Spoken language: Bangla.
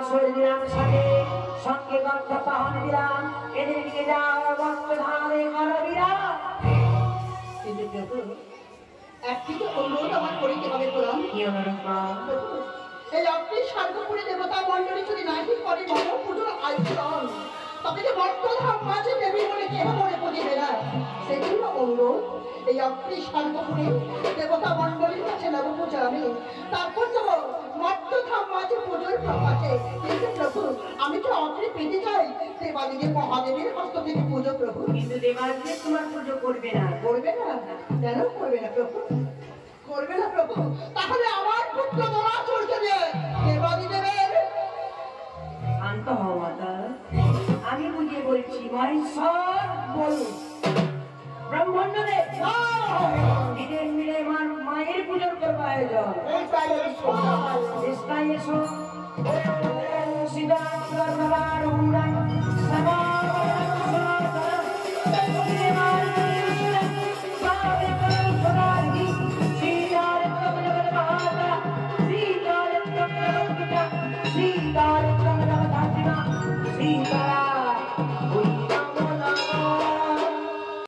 শরীর দিলাম সাথে সঙ্গে গন্ধ পাহন দিলাম এদের দিকে যাও বস্ত্র ধারে কালো বিরাম। কিন্তু প্রভু একদিকে অনুরোধ আমার করিতে হবে পুরাণ। কি অনুরোধ মা? এই অগ্নি স্বর্গপুরী দেবতা মন্ডলী যদি নাহি করে মানব পুজোর আয়োজন তবে যে বর্তধাম মাঝে দেবী বলে কেহ মনে বুঝিবে না। সেই জন্য অনুরোধ এই অগ্নি স্বর্গপুরী দেবতা মন্ডলীর কাছে নব পূজা আমি তারপর যাব বর্তধাম মাঝে পুজোর প্রকাশে। কিন্তু প্রভু আমি তো অগ্নি পেতে চাই দেবাদিদেব মহাদেবের হস্ত থেকে পুজো প্রভু। কিন্তু দেবাদিদেব তোমার পুজো করবে না। করবে না? কেন করবে না প্রভু? করবে না প্রভু? তাহলে আমার পুত্র দোলাচর্যে দেবাদিদেবের শান্ত হও মাতা, আমি বুঝিয়ে বলছি। মহেশ্বর বলুন ব্রহ্মাণ্ড নিজের মিলে মায়ের পুজোর করবো আয়োজন। এসো সীতা